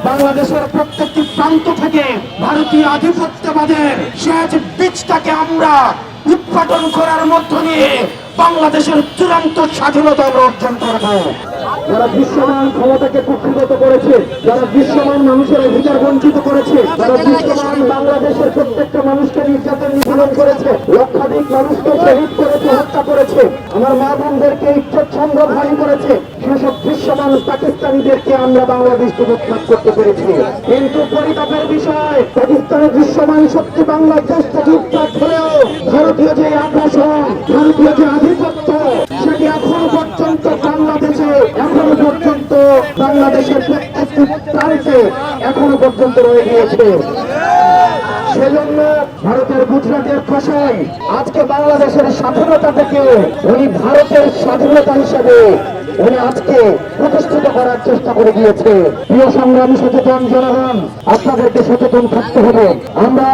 বাংলাদেশের প্রত্যেকটি প্রান্ত থেকে ভারতীয় আধিপত্যবাদের শেষ বীজটাকে আমরা উৎপাদন করার মধ্য দিয়ে বাংলাদেশের চূড়ান্ত স্বাধীনতা অর্জন করব। যারা দৃশ্যমান ক্ষমতাকে কুক্ষিগত করেছে, যারা দৃশ্যমান মানুষের অধিকার বঞ্চিত করেছে, যারা দৃশ্যমান বাংলাদেশের প্রত্যেকটা মানুষকে নির্যাতন নিপীড়ন করেছে, লক্ষাধিক মানুষকে শহীদ করেছে, হত্যা করেছে, আমার মা বোনদেরকে ইচ্ছাচ্ছন্দ ভারী করেছে, সেসব দৃশ্যমান পাকিস্তানিদেরকে আমরা বাংলাদেশ থেকে উৎখাত করতে পেরেছি। কিন্তু পরিতাপের বিষয়, পাকিস্তানের দৃশ্যমান শক্তি বাংলাদেশ থেকে উৎখাত হলেও ভারতীয় যে আগ্রাসন, ভারতীয় যে আধিপত্য, সেটি এখনো পর্যন্ত বাংলাদেশে, এখনো পর্যন্ত বাংলাদেশের প্রত্যেকটি প্রান্তে এখনো পর্যন্ত রয়ে গিয়েছে। সেজন্য ভারতের গুজরাটের কসাই আজকে বাংলাদেশের স্বাধীনতা থেকে উনি ভারতের স্বাধীনতা হিসেবে উনি আজকে প্রতিষ্ঠিত করার চেষ্টা করে গিয়েছে। প্রিয় সংগ্রামী সচেতন জনগণ, আপনাদেরকে সচেতন থাকতে হবে। আমরা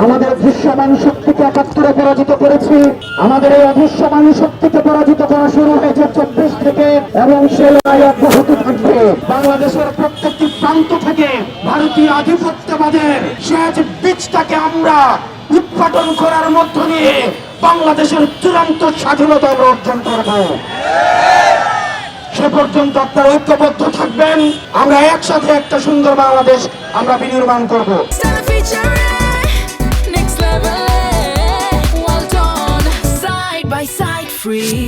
আমাদের দৃশ্যমান শক্তিকে ৭১ পরাজিত করেছি। আমাদের এই অদৃশ্যমান শক্তিকে পরাজিত করা শুরু হয়েছে ২৪ থেকে এবং সে লড়াই অব্যাহত থাকবে। বাংলাদেশের প্রত্যেকটি প্রান্ত থেকে ভারতীয় আধিপত্যবাদের শেষ বীজটাকে আমরা উৎপাদন করার মধ্য দিয়ে বাংলাদেশের চূড়ান্ত স্বাধীনতা অর্জন করব। সে পর্যন্ত আপনারা ঐক্যবদ্ধ থাকবেন। আমরা একসাথে একটা সুন্দর বাংলাদেশ আমরা বিনির্মাণ করব। Free